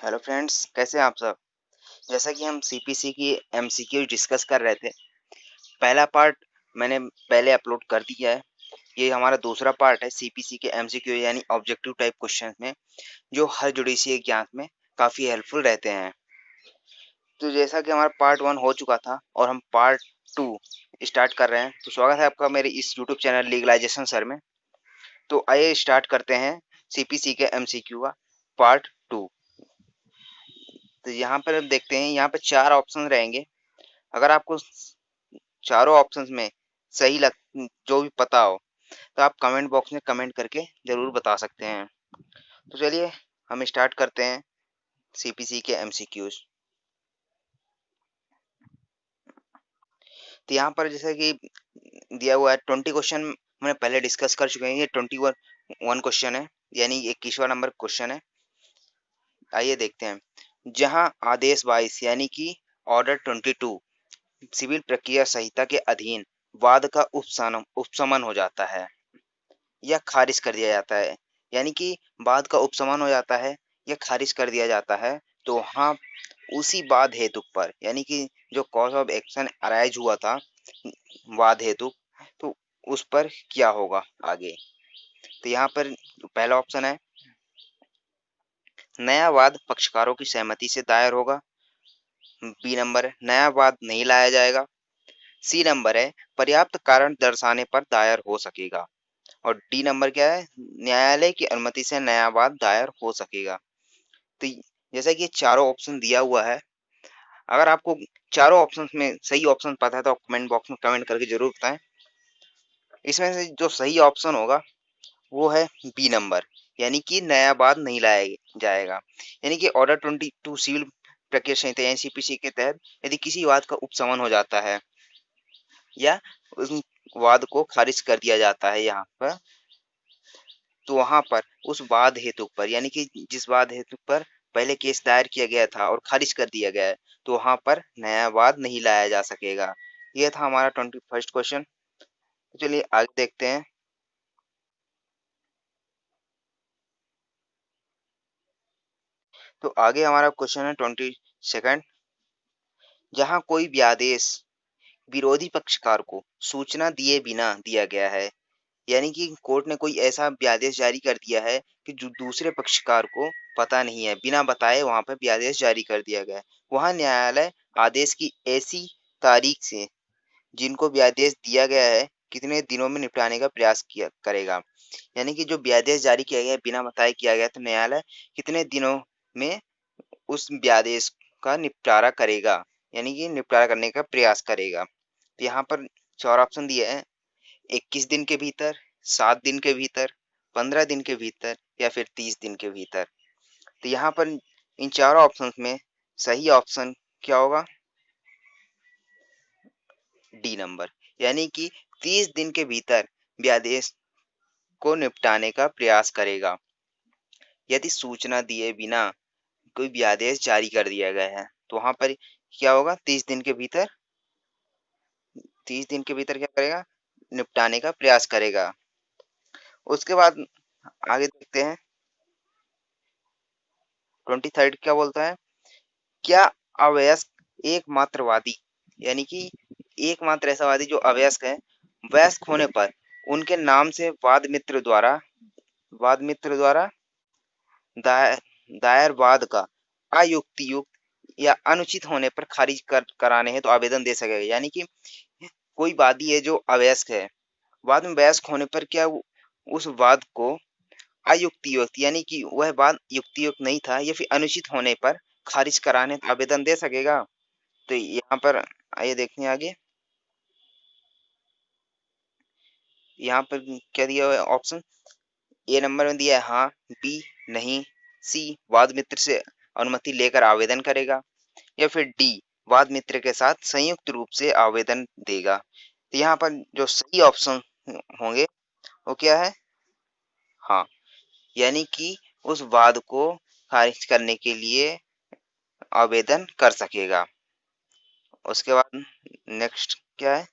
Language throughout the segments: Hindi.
हेलो फ्रेंड्स, कैसे हैं आप सब। जैसा कि हम सीपीसी की एमसीक्यू डिस्कस कर रहे थे। पहला पार्ट मैंने पहले अपलोड कर दिया है। ये हमारा दूसरा पार्ट है सीपीसी के एमसीक्यू यानी ऑब्जेक्टिव टाइप क्वेश्चन में, जो हर जुडिशियल एग्जाम में काफ़ी हेल्पफुल रहते हैं। तो जैसा कि हमारा पार्ट 1 हो चुका था और हम पार्ट 2 स्टार्ट कर रहे हैं, तो स्वागत है आपका मेरे इस यूट्यूब चैनल लीगलाइजेशन सर में। तो आइए स्टार्ट करते हैं सीपीसी के एमसीक्यू का पार्ट 2। तो यहाँ पर अब देखते हैं, यहाँ पे 4 ऑप्शन रहेंगे। अगर आपको चारों ऑप्शंस में सही लग जो भी पता हो तो आप कमेंट बॉक्स में कमेंट करके ज़रूर बता सकते हैं। तो चलिए हम स्टार्ट करते हैं सीपीसी के एमसीक्यूज। तो यहाँ पर जैसे कि दिया हुआ है 20 क्वेश्चन मैंने पहले डिस्कस कर चुके हैं। ये 21 क्वेश्चन है, यानी 21वां नंबर क्वेश्चन है। आइए देखते हैं। जहां आदेश 22 यानी कि ऑर्डर 22 सिविल प्रक्रिया संहिता के अधीन वाद का उपशमन हो जाता है या खारिज कर दिया जाता है, यानी कि वाद का उपशमन हो जाता है या खारिज कर दिया जाता है, तो वहाँ उसी वाद हेतु पर, यानी कि जो कॉज ऑफ एक्शन अराइज हुआ था वाद हेतु, तो उस पर क्या होगा आगे। तो यहाँ पर पहला ऑप्शन है नया वाद पक्षकारों की सहमति से दायर होगा। बी नंबर है नया वाद नहीं लाया जाएगा। सी नंबर है पर्याप्त कारण दर्शाने पर दायर हो सकेगा। और डी नंबर क्या है, न्यायालय की अनुमति से नया वाद दायर हो सकेगा। तो जैसा कि ये चारों ऑप्शन दिया हुआ है, अगर आपको चारों ऑप्शन में सही ऑप्शन पता है तो आप कमेंट बॉक्स में कमेंट करके जरूर बताएं। इसमें से जो सही ऑप्शन होगा वो है बी नंबर, यानी कि नया वाद नहीं लाया जाएगा। यानी कि ऑर्डर 22 सिविल प्रक्रिया संहिता यानी सीपीसी के तहत यदि किसी वाद का उपशमन हो जाता है या उस वाद को खारिज कर दिया जाता है यहाँ पर, तो वहां पर उस वाद हेतु पर, यानी कि जिस वाद हेतु पर पहले केस दायर किया गया था और खारिज कर दिया गया है, तो वहां पर नया वाद नहीं लाया जा सकेगा। यह था हमारा 21st क्वेश्चन। तो चलिए आगे देखते हैं। तो आगे हमारा क्वेश्चन है 22nd। जहां कोई भी आदेश विरोधी पक्षकार को सूचना दिए बिना दिया गया है, यानी कि कोर्ट ने कोई ऐसा व्यादेश जारी कर दिया है कि जो दूसरे पक्षकार को पता नहीं है, बिना बताए वहां पर व्यादेश जारी कर दिया गया है, वहां न्यायालय आदेश की ऐसी तारीख से जिनको व्यादेश दिया गया है कितने दिनों में निपटाने का प्रयास किया करेगा। यानी कि जो व्यादेश जारी किया गया है बिना बताए किया गया, तो न्यायालय कितने दिनों में उस व्यादेश का निपटारा करेगा, यानी कि निपटारा करने का प्रयास करेगा। तो यहाँ पर चार ऑप्शन दिए हैं, 21 दिन के भीतर, 7 दिन के भीतर, 15 दिन के भीतर या फिर 30 दिन के भीतर। तो यहाँ पर इन चारों ऑप्शन में सही ऑप्शन क्या होगा, डी नंबर, यानी कि 30 दिन के भीतर व्यादेश को निपटाने का प्रयास करेगा यदि सूचना दिए बिना कोई व्यादेश जारी कर दिया गया है, तो वहां पर क्या होगा, 30 दिन के भीतर क्या करेगा, निपटाने का प्रयास करेगा। उसके बाद आगे देखते हैं 23rd क्या बोलता है। क्या अवयस्क एकमात्र वादी, यानी कि एकमात्र ऐसा वादी जो अवयस्क है, वयस्क होने पर उनके नाम से वाद मित्र द्वारा दायर दायर वाद का अयुक्तियुक्त या अनुचित होने पर खारिज कराने हैं तो आवेदन दे सकेगा। यानी कि कोई वादी है जो अवयस्क है, वाद में वयस्क होने पर क्या उस वाद को अयुक्तियुक्त, यानी कि वह वाद युक्तियुक्त नहीं था या फिर अनुचित होने पर खारिज कराने आवेदन दे सकेगा। तो यहाँ पर आइए देखते हैं आगे। यहाँ पर क्या दिया हुआ है ऑप्शन, ए नंबर में दिया है हाँ, बी नहीं, सी वाद मित्र से अनुमति लेकर आवेदन करेगा या फिर डी वाद मित्र के साथ संयुक्त रूप से आवेदन देगा। तो यहाँ पर जो सही ऑप्शन होंगे वो क्या है, हाँ, यानी कि उस वाद को खारिज करने के लिए आवेदन कर सकेगा। उसके बाद नेक्स्ट क्या है,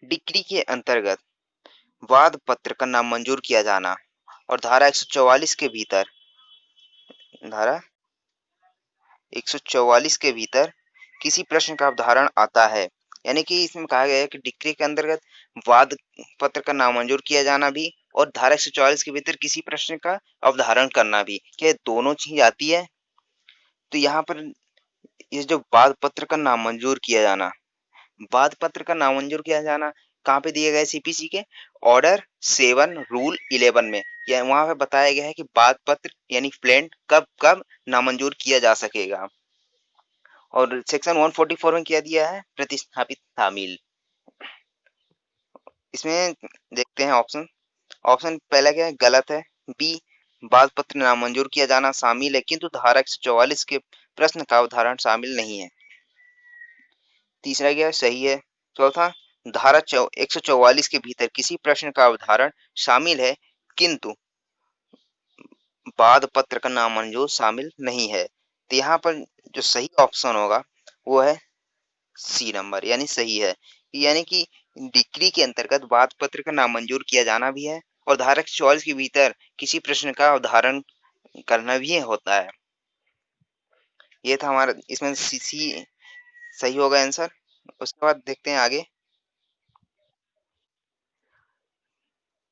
डिक्री के अंतर्गत वाद पत्र का नामंजूर किया जाना और धारा 144 के भीतर धारा 144 के भीतर किसी प्रश्न का अवधारण आता है, यानी कि इसमें कहा गया है कि डिक्री के अंतर्गत वाद पत्र का नामंजूर किया जाना भी और धारा 144 के भीतर किसी प्रश्न का अवधारण करना भी, क्या दोनों चीज आती है? तो यहाँ पर ये जो वाद पत्र का नामंजूर किया जाना, वाद पत्र का नामंजूर किया जाना कहाँ पे दिए गए? सीपीसी के ऑर्डर 7 रूल 11 में, या वहां पे बताया गया है कि वाद पत्र यानी प्लेंट कब कब नामंजूर किया जा सकेगा। और सेक्शन 144 में क्या दिया है? प्रतिस्थापित तामील। इसमें देखते हैं ऑप्शन। ऑप्शन पहला क्या है? गलत है। बी, वाद पत्र नामंजूर किया जाना शामिल है किंतु धारा 144 के प्रश्न का अवधारण शामिल नहीं है। तीसरा क्या है? सही है। चौथा, धारा 144 के भीतर किसी प्रश्न का अवधारण शामिल है किंतु वाद पत्र का नामंजूर शामिल नहीं है। तो यहाँ पर जो सही ऑप्शन होगा वो है सी नंबर, यानी सही है। यानी कि डिक्री के अंतर्गत वाद पत्र का नामंजूर किया जाना भी है और धारा 144 के भीतर किसी प्रश्न का अवधारण करना भी होता है। ये था हमारा, इसमें सी सही होगा आंसर। उसके बाद देखते हैं आगे।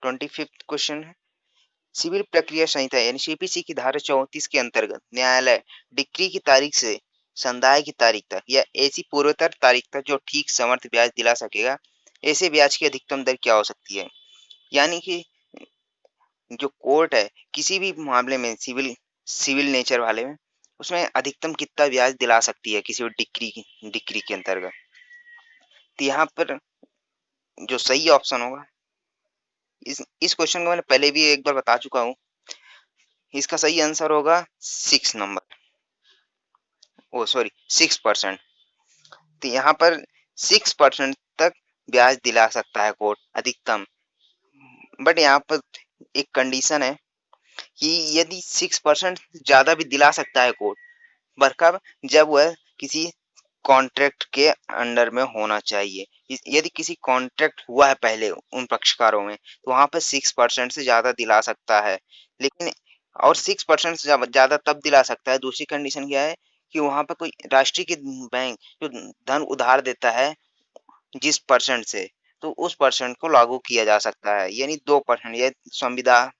25th क्वेश्चन है, सिविल प्रक्रिया संहिता यानी सीपीसी की धारा 34 के अंतर्गत न्यायालय डिक्री की तारीख से संदाय की तारीख तक या ऐसी पूर्वोत्तर तारीख तक जो ठीक समर्थ ब्याज दिला सकेगा, ऐसे ब्याज की अधिकतम दर क्या हो सकती है? यानी कि जो कोर्ट है किसी भी मामले में, सिविल सिविल नेचर वाले में, उसमें अधिकतम कितना ब्याज दिला सकती है किसी भी डिक्री के अंतर्गत। तो यहाँ पर जो सही ऑप्शन होगा, इस क्वेश्चन को मैंने पहले भी एक बार बता चुका हूँ, इसका सही आंसर होगा 6 नंबर, ओ सॉरी 6%। तो यहाँ पर 6% तक ब्याज दिला सकता है कोर्ट अधिकतम। बट यहाँ पर एक कंडीशन है कि यदि 6% ज्यादा भी दिला सकता है कोर्ट, पर कब? जब वह किसी कॉन्ट्रैक्ट के अंडर में होना चाहिए। यदि किसी कॉन्ट्रैक्ट हुआ है पहले उन पक्षकारों में, तो वहां पर 6% से ज्यादा दिला सकता है। लेकिन और 6% से ज्यादा तब दिला सकता है, दूसरी कंडीशन क्या है कि वहां पर कोई राष्ट्रीय बैंक जो धन उधार देता है जिस परसेंट से, तो उस परसेंट को लागू किया जा सकता है, यानी 2%। यह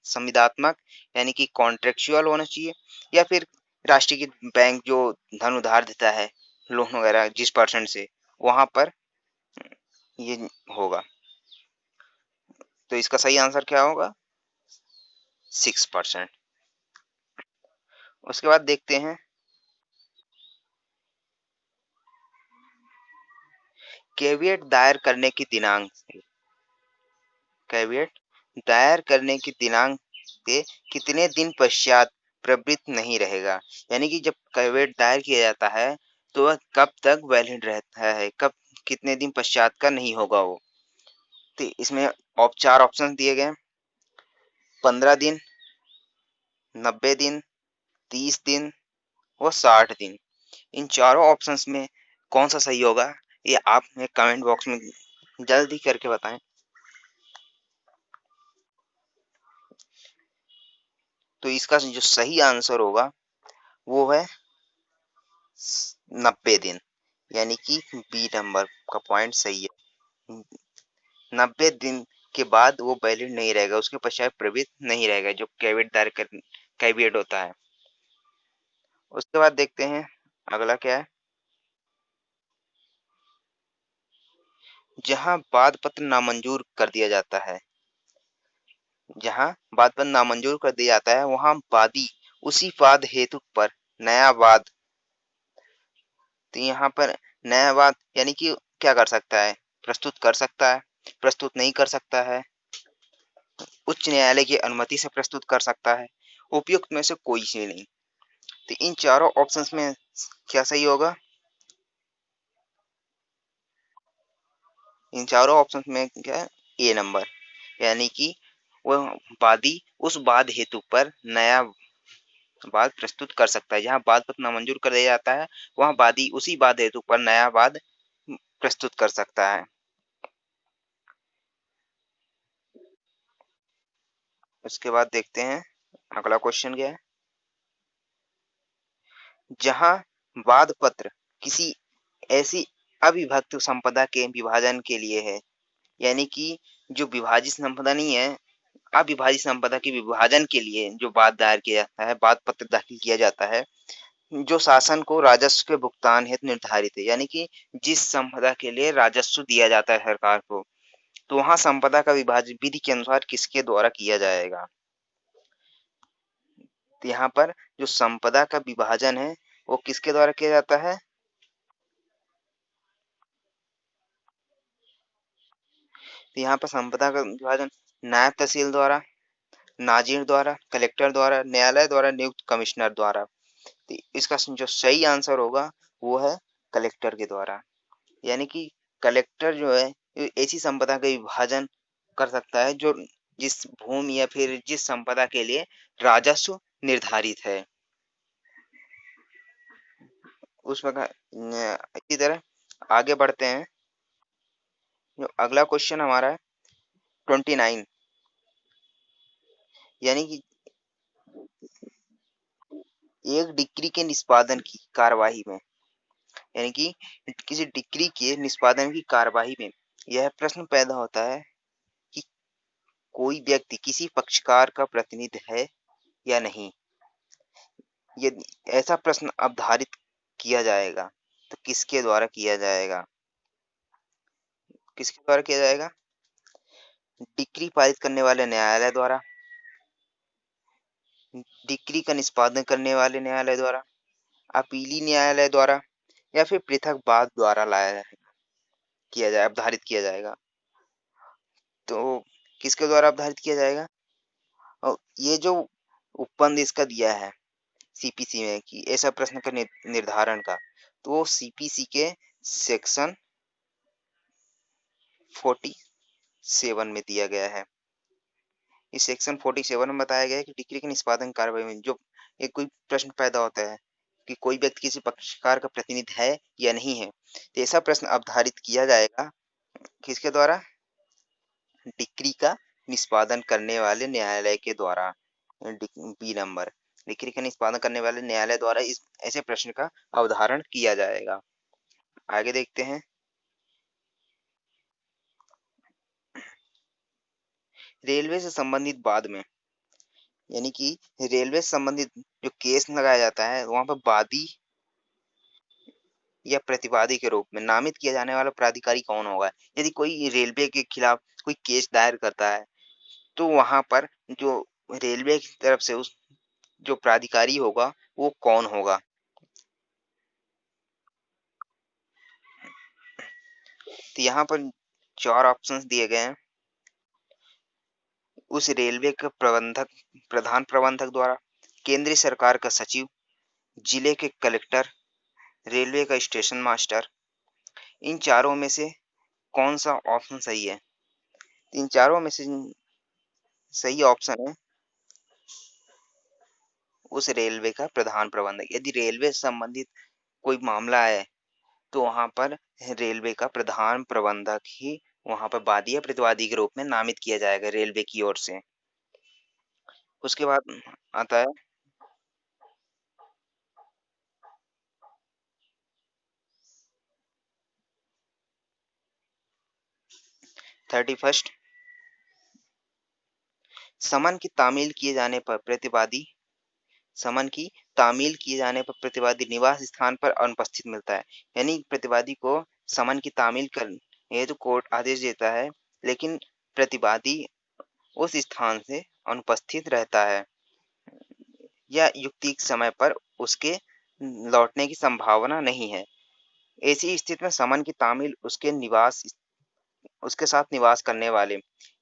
संविदात्मक यानी कि कॉन्ट्रेक्चुअल होना चाहिए, या फिर राष्ट्रीय बैंक जो धन उधार देता है लोन वगैरह जिस परसेंट से, वहां पर ये होगा। तो इसका सही आंसर क्या होगा? 6%। उसके बाद देखते हैं कैविएट दायर करने की दिनांक। कैविएट दायर करने की दिनांक से कितने दिन पश्चात प्रवृत्त नहीं रहेगा, यानी कि जब कैविएट दायर किया जाता है तो वह कब तक वैलिड रहता है, कब कितने दिन पश्चात का नहीं होगा वो। तो इसमें 4 ऑप्शन दिए गए, 15 दिन, 90 दिन, 30 दिन और 60 दिन। इन चारों ऑप्शंस में कौन सा सही होगा, ये आप हमें कमेंट बॉक्स में जल्दी करके बताएं। तो इसका जो सही आंसर होगा वो है 90 दिन, यानी कि बी नंबर का पॉइंट सही है। 90 दिन के बाद वो वैलिड नहीं रहेगा, उसके पश्चात प्रवृत्त नहीं रहेगा जो कैविएट होता है। उसके बाद देखते हैं अगला क्या है। जहां वाद पत्र नामंजूर कर दिया जाता है, जहां वाद पत्र नामंजूर कर दिया जाता है वहां वादी उसी वाद हेतु पर नया वाद, तो यहाँ पर नया वाद यानी कि क्या कर सकता है? प्रस्तुत कर सकता है, प्रस्तुत नहीं कर सकता है, उच्च न्यायालय की अनुमति से प्रस्तुत कर सकता है, उपयुक्त में से कोई सी नहीं। तो इन चारों ऑप्शंस में क्या सही होगा? इन चारों ऑप्शंस में क्या है? ए नंबर, यानी कि वह वादी उस वाद हेतु पर नया वाद प्रस्तुत कर सकता है। जहां वाद पत्र नामंजूर कर दिया जाता है वहां वादी उसी वाद हेतु पर नया वाद प्रस्तुत कर सकता है। उसके बाद देखते हैं अगला क्वेश्चन क्या है। जहां वाद पत्र किसी ऐसी अविभक्त संपदा के विभाजन के लिए है, यानी कि जो विभाजित संपदा नहीं है, अविभाजित संपदा के विभाजन के लिए जो वाद दायर किया जाता है, वाद पत्र दाखिल किया जाता है, जो शासन को राजस्व के भुगतान हेतु निर्धारित है, यानी कि जिस संपदा के लिए राजस्व दिया जाता है सरकार को, तो वहां संपदा का विभाजन विधि के अनुसार किसके द्वारा किया जाएगा। तो यहाँ पर जो संपदा का विभाजन है वो किसके द्वारा किया जाता है। तो यहाँ पर संपदा का विभाजन नायब तहसील द्वारा, नाजिर द्वारा, कलेक्टर द्वारा, न्यायालय द्वारा नियुक्त कमिश्नर द्वारा। तो इसका जो सही आंसर होगा वो है कलेक्टर के द्वारा। यानी कि कलेक्टर जो है ऐसी संपदा का विभाजन कर सकता है जो जिस भूमि या फिर जिस संपदा के लिए राजस्व निर्धारित है। उस प्रकार इसी तरह आगे बढ़ते हैं। जो अगला क्वेश्चन हमारा है 29, यानी कि एक डिक्री के निष्पादन की कार्यवाही में, यानी कि किसी डिक्री के निष्पादन की कार्यवाही में यह प्रश्न पैदा होता है कि कोई व्यक्ति किसी पक्षकार का प्रतिनिधि है या नहीं। यदि ऐसा प्रश्न अवधारित किया जाएगा तो किसके द्वारा किया जाएगा। किसके द्वारा किया जाएगा। डिक्री पारित करने वाले न्यायालय द्वारा, डिक्री का निष्पादन करने वाले न्यायालय द्वारा, अपीली न्यायालय द्वारा, या फिर पृथक वाद द्वारा लाया किया जाए अवधारित किया जाएगा। तो किसके द्वारा अवधारित किया जाएगा। और ये जो उपबंध इसका दिया है सीपीसी में कि ऐसा प्रश्न का निर्धारण का, तो वो सीपीसी के सेक्शन 47 में दिया गया है। इस सेक्शन 47 में बताया गया है कि डिक्री के निष्पादन कार्रवाई में जो एक कोई प्रश्न पैदा होता है कि कोई व्यक्ति किसी पक्षकार का प्रतिनिधि है या नहीं है, तो ऐसा प्रश्न अवधारित किया जाएगा किसके द्वारा। डिक्री का निष्पादन करने वाले न्यायालय के द्वारा। बी नंबर, डिक्री का निष्पादन करने वाले न्यायालय द्वारा इस ऐसे प्रश्न का अवधारण किया जाएगा। आगे देखते हैं। रेलवे से संबंधित वाद में, यानी कि रेलवे से संबंधित जो केस लगाया जाता है वहां पर वादी या प्रतिवादी के रूप में नामित किया जाने वाला प्राधिकारी कौन होगा। यदि कोई रेलवे के खिलाफ कोई केस दायर करता है तो वहां पर जो रेलवे की तरफ से उस जो प्राधिकारी होगा वो कौन होगा। तो यहाँ पर चार ऑप्शंस दिए गए हैं। उस रेलवे के प्रबंधक, प्रधान प्रबंधक द्वारा, केंद्रीय सरकार का सचिव, जिले के कलेक्टर, रेलवे का स्टेशन मास्टर। इन चारों में से कौन सा ऑप्शन सही है। इन चारों में से सही ऑप्शन है उस रेलवे का प्रधान प्रबंधक। यदि रेलवे से संबंधित कोई मामला है तो वहां पर रेलवे का प्रधान प्रबंधक ही वहां पर वादी या प्रतिवादी के रूप में नामित किया जाएगा रेलवे की ओर से। उसके बाद आता है 31, समन की तामील किए जाने पर प्रतिवादी, समन की तामील किए जाने पर प्रतिवादी निवास स्थान पर अनुपस्थित मिलता है। यानी प्रतिवादी को समन की तामील कर हेतु कोर्ट आदेश देता है, लेकिन प्रतिवादी उस स्थान से अनुपस्थित रहता है या युक्तिक समय पर उसके लौटने की संभावना नहीं है। ऐसी स्थिति में समन की तामील उसके निवास, उसके साथ निवास करने वाले,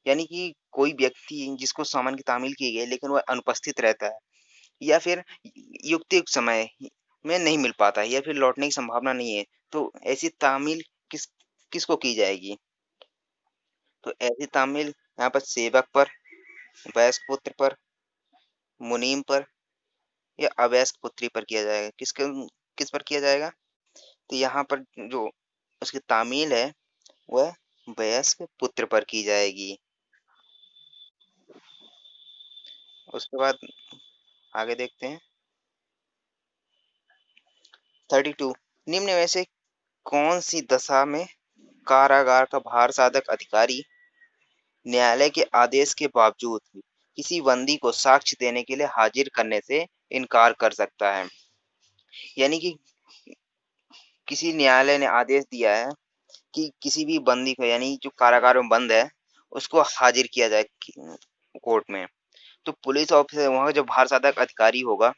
यानी कि कोई व्यक्ति जिसको समन की तामील की गई लेकिन वह अनुपस्थित रहता है या फिर युक्तियुक्त समय में नहीं मिल पाता है या फिर लौटने की संभावना नहीं है, तो ऐसी तामील किस किसको की जाएगी। तो ऐसी तामील यहाँ पर सेवक पर, वयस्क पुत्र पर, मुनीम पर या अवयस्क पुत्री पर किया जाएगा। किस पर किया जाएगा। तो यहाँ पर जो उसकी तामील है वह वयस्क पुत्र पर की जाएगी। उसके बाद आगे देखते हैं। 32 निम्न में से कौन सी दशा में कारागार का भार साधक अधिकारी न्यायालय के आदेश के बावजूद किसी बंदी को साक्ष्य देने के लिए हाजिर करने से इनकार कर सकता है। यानी कि किसी न्यायालय ने आदेश दिया है कि किसी भी बंदी को, यानी जो कारागार में बंद है, उसको हाजिर किया जाए कोर्ट में। तो पुलिस ऑफिसर, वहां का जो भार साधक अधिकारी होगा,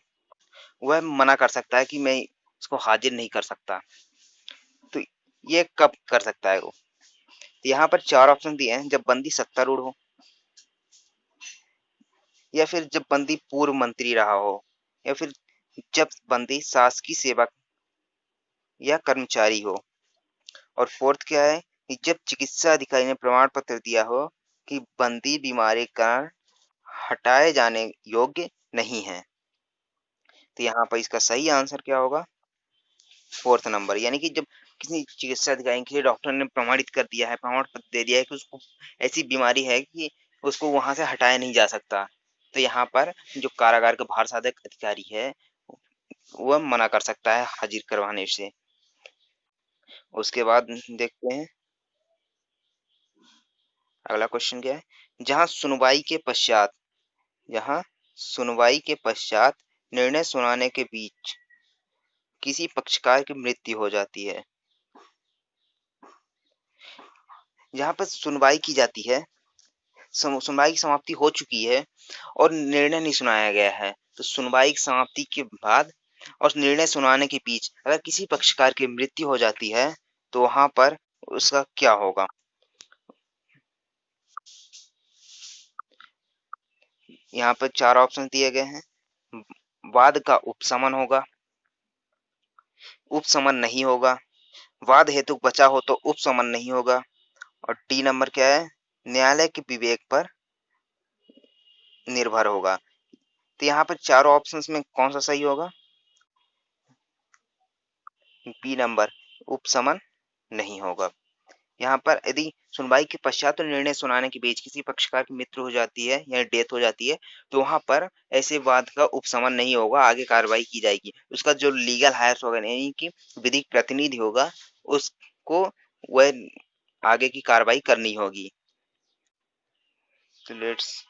वह मना कर सकता है कि मैं इसको हाजिर नहीं कर सकता। तो ये कब कर सकता है वो? तो यहाँ पर चार ऑप्शन दिए हैं: जब बंदी सत्तारूढ़ हो, या फिर जब बंदी पूर्व मंत्री रहा हो, या फिर जब बंदी शासकीय सेवक या कर्मचारी हो, और फोर्थ क्या है कि जब चिकित्सा अधिकारी ने प्रमाण पत्र दिया हो कि बंदी बीमारी के कारण हटाए जाने योग्य नहीं है। तो यहाँ पर इसका सही आंसर क्या होगा? Fourth number. यानी कि जब किसी चिकित्सा अधिकारी, किसी डॉक्टर ने प्रमाणित कर दिया है, प्रमाण पत्र दे दिया है कि उसको ऐसी बीमारी है कि उसको वहां से हटाया नहीं जा सकता, तो यहाँ पर जो कारागार के भार साधक अधिकारी है, वह मना कर सकता है हाजिर करवाने से। उसके बाद देखते हैं अगला क्वेश्चन क्या है। जहां सुनवाई के पश्चात निर्णय सुनाने के बीच किसी पक्षकार की मृत्यु हो जाती है। जहां पर सुनवाई की जाती है, सुनवाई की समाप्ति हो चुकी है और निर्णय नहीं सुनाया गया है, तो सुनवाई की समाप्ति के बाद और निर्णय सुनाने के बीच अगर किसी पक्षकार की मृत्यु हो जाती है, तो वहां पर उसका क्या होगा? यहाँ पर चार ऑप्शन दिए गए हैं: वाद का उपशमन होगा, उपशमन नहीं होगा, वाद हेतु बचा हो तो उपशमन नहीं होगा, और डी नंबर क्या है, न्यायालय के विवेक पर निर्भर होगा। तो यहाँ पर चारों ऑप्शंस में कौन सा सही होगा? बी नंबर, उपशमन नहीं होगा। यहाँ पर यदि सुनवाई के पश्चात तो निर्णय सुनाने के बीच किसी पक्षकार की मृत्यु हो जाती है या डेथ हो जाती है, तो वहां पर ऐसे वाद का उपशमन नहीं होगा, आगे कार्रवाई की जाएगी। उसका जो लीगल हायर होगा, यानी कि विधिक प्रतिनिधि होगा, उसको वह आगे की कार्रवाई करनी होगी। तो लेट्स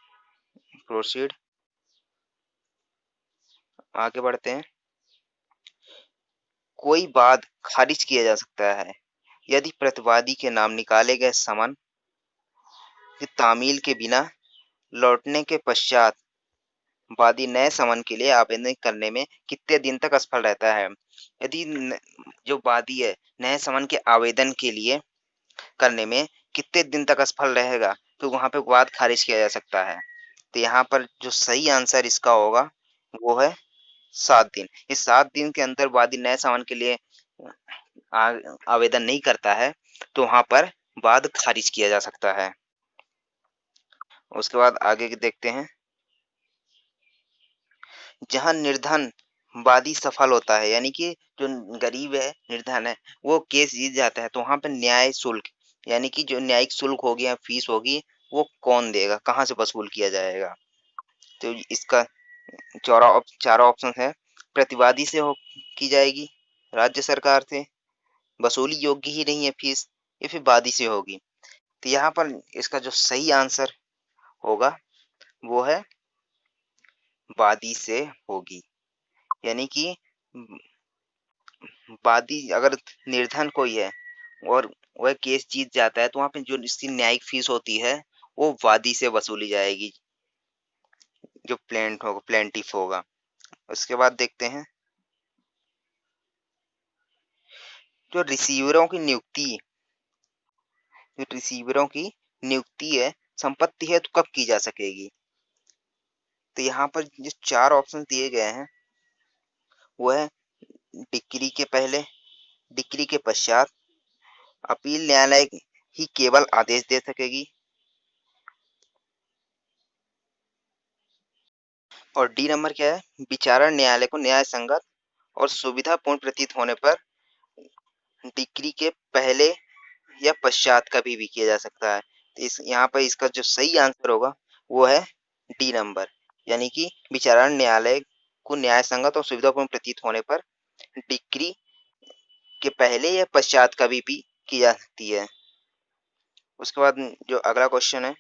प्रोसीड, आगे बढ़ते हैं। कोई वाद खारिज किया जा सकता है यदि प्रतिवादी के नाम निकाले गए समन की तामील के बिना लौटने के पश्चात वादी नए समन के लिए आवेदन करने में कितने दिन तक असफल रहता है। यदि जो वादी है नए समन के आवेदन के लिए करने में कितने दिन तक असफल रहेगा, तो वहां पे वाद खारिज किया जा सकता है। तो यहाँ पर जो सही आंसर इसका होगा वो है 7 दिन। इस 7 दिन के अंदर वादी नए समन के लिए आवेदन नहीं करता है, तो वहां पर वाद खारिज किया जा सकता है। उसके बाद आगे देखते हैं। जहां निर्धन वादी सफल होता है, यानी कि जो गरीब है, निर्धन है, वो केस जीत जाता है, तो वहां पर न्याय शुल्क, यानी कि जो न्यायिक शुल्क होगी या फीस होगी, वो कौन देगा, कहाँ से वसूल किया जाएगा? तो इसका चारों ऑप्शन है: प्रतिवादी से हो की जाएगी, राज्य सरकार से, वसूली योग्य ही नहीं है फीस, या फिर वादी से होगी। तो यहाँ पर इसका जो सही आंसर होगा वो है वादी से होगी। यानी कि वादी अगर निर्धन कोई है और वह केस जीत जाता है, तो वहां पे जो इसकी न्यायिक फीस होती है वो वादी से वसूली जाएगी, जो प्लेंटिफ होगा। उसके बाद देखते हैं। जो रिसीवरों की नियुक्ति है संपत्ति है तो कब की जा सकेगी? तो यहाँ पर जो चार ऑप्शन दिए गए हैं वो है: डिक्री के पहले, डिक्री के पश्चात, अपील न्यायालय ही केवल आदेश दे सकेगी, और डी नंबर क्या है, विचारण न्यायालय को न्याय संगत और सुविधापूर्ण प्रतीत होने पर डिक्री के पहले या पश्चात कभी भी किया जा सकता है। तो इस यहाँ पर इसका जो सही आंसर होगा वो है डी नंबर। यानी कि विचारण न्यायालय को न्याय संगत और सुविधापूर्ण प्रतीत होने पर डिक्री के पहले या पश्चात कभी भी की जा सकती है। उसके बाद जो अगला क्वेश्चन है,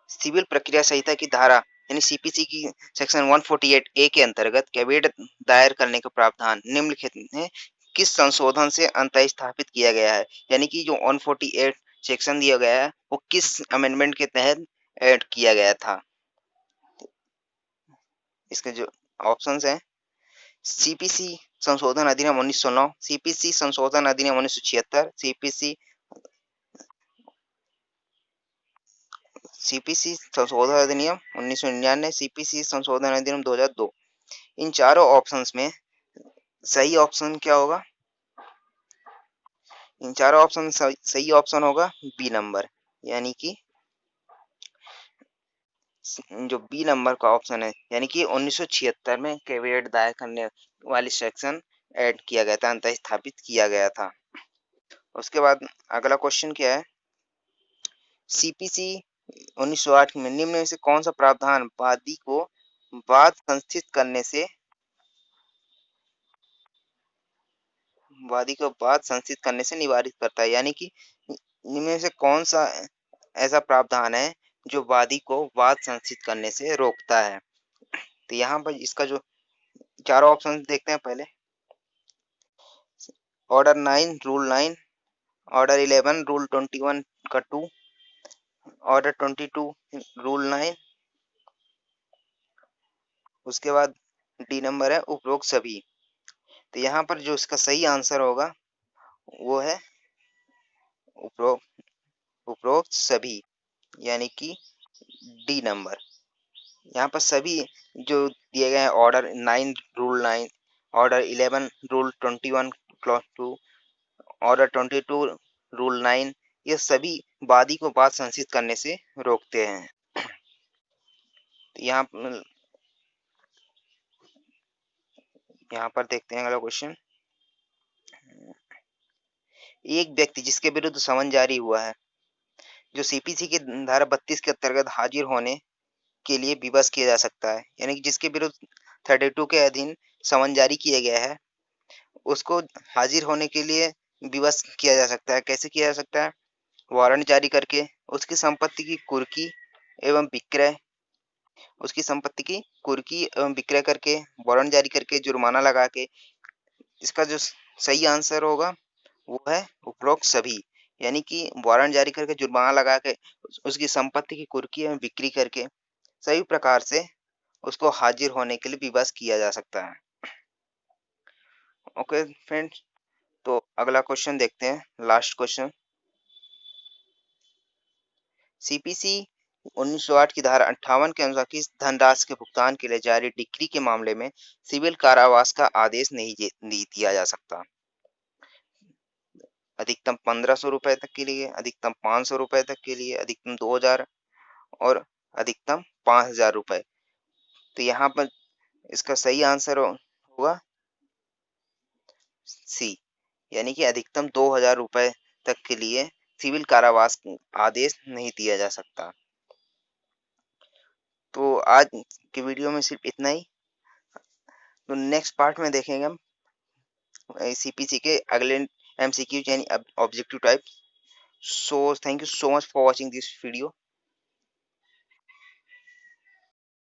सिविल प्रक्रिया संहिता की धारा यानी सीपीसी की सेक्शन 148 ए के अंतर्गत कैविएट दायर करने का प्रावधान निम्नलिखित में किस संशोधन से अंतः स्थापित किया गया है? यानी कि जो 148 सेक्शन दिया गया है वो किस अमेंडमेंट के तहत ऐड किया गया था? इसके जो ऑप्शंस हैं, सीपीसी संशोधन अधिनियम 1909, सीपीसी संशोधन अधिनियम 1976, सीपीसी संशोधन अधिनियम 1999, सीपीसी संशोधन अधिनियम 2002। इन चारों ऑप्शंस में सही ऑप्शन क्या होगा? इन चारों ऑप्शन सही ऑप्शन होगा बी नंबर, यानी कि जो बी नंबर का ऑप्शन है, यानी कि 1976 में कैविएट दायर करने वाली सेक्शन ऐड किया गया था, अंतः स्थापित किया गया था। उसके बाद अगला क्वेश्चन क्या है, सीपीसी 1908 में निम्न में से कौन सा प्रावधान वादी को वाद संस्थित करने से निवारित करता है? यानी कि निम्न में से कौन सा ऐसा प्रावधान है जो वादी को वाद संस्थित करने से रोकता है? तो यहाँ पर इसका जो चारों ऑप्शन देखते हैं पहले, ऑर्डर 9 रूल 9, ऑर्डर 11 रूल 21 का 2, ऑर्डर 22 रूल 9, उसके बाद डी नंबर है उपरोक्त सभी। तो यहाँ पर जो इसका सही आंसर होगा वो है उपरोक्त सभी, यानी कि डी नंबर। यहाँ पर सभी जो दिए गए हैं, order 9 rule 9, order 11 rule 21 clause 2, order 22 rule 9, ये सभी वादी को वाद संस्थित करने से रोकते हैं। तो यहाँ पर देखते हैं अगला क्वेश्चन, एक व्यक्ति जिसके विरुद्ध समन जारी हुआ है जो सीपीसी की धारा 32 के अंतर्गत हाजिर होने के लिए विवश किया जा सकता है, यानी कि जिसके विरुद्ध 32 के अधीन समन जारी किया गया है उसको हाजिर होने के लिए विवश किया जा सकता है। कैसे किया जा सकता है? वारंट जारी करके, उसकी संपत्ति की कुर्की एवं विक्रय करके, वारंट जारी करके, जुर्माना लगा के। इसका जो सही आंसर होगा वो है उपरोक्त सभी, यानी कि वारंट जारी करके, जुर्माना लगा के, उसकी संपत्ति की कुर्की एवं बिक्री करके सभी प्रकार से उसको हाजिर होने के लिए विवश किया जा सकता है। ओके फ्रेंड्स, तो अगला क्वेश्चन देखते हैं, लास्ट क्वेश्चन। सीपीसी 1908 की धारा 58 के अनुसार किस धनराशि के भुगतान के लिए जारी डिक्री के मामले में सिविल कारावास का आदेश नहीं दिया जा सकता? अधिकतम 1500 रुपए तक के लिए, अधिकतम 500 रुपए तक के लिए, अधिकतम 2000 और अधिकतम 5000 रुपए। तो यहाँ पर इसका सही आंसर होगा सी, यानी कि अधिकतम 2000 रुपए तक के लिए सिविल कारावास आदेश नहीं दिया जा सकता। तो आज की वीडियो में सिर्फ इतना ही। तो नेक्स्ट पार्ट में देखेंगे हम सीपीसी के अगले एमसीक्यू यानी objective type. So thank you so much for watching this video.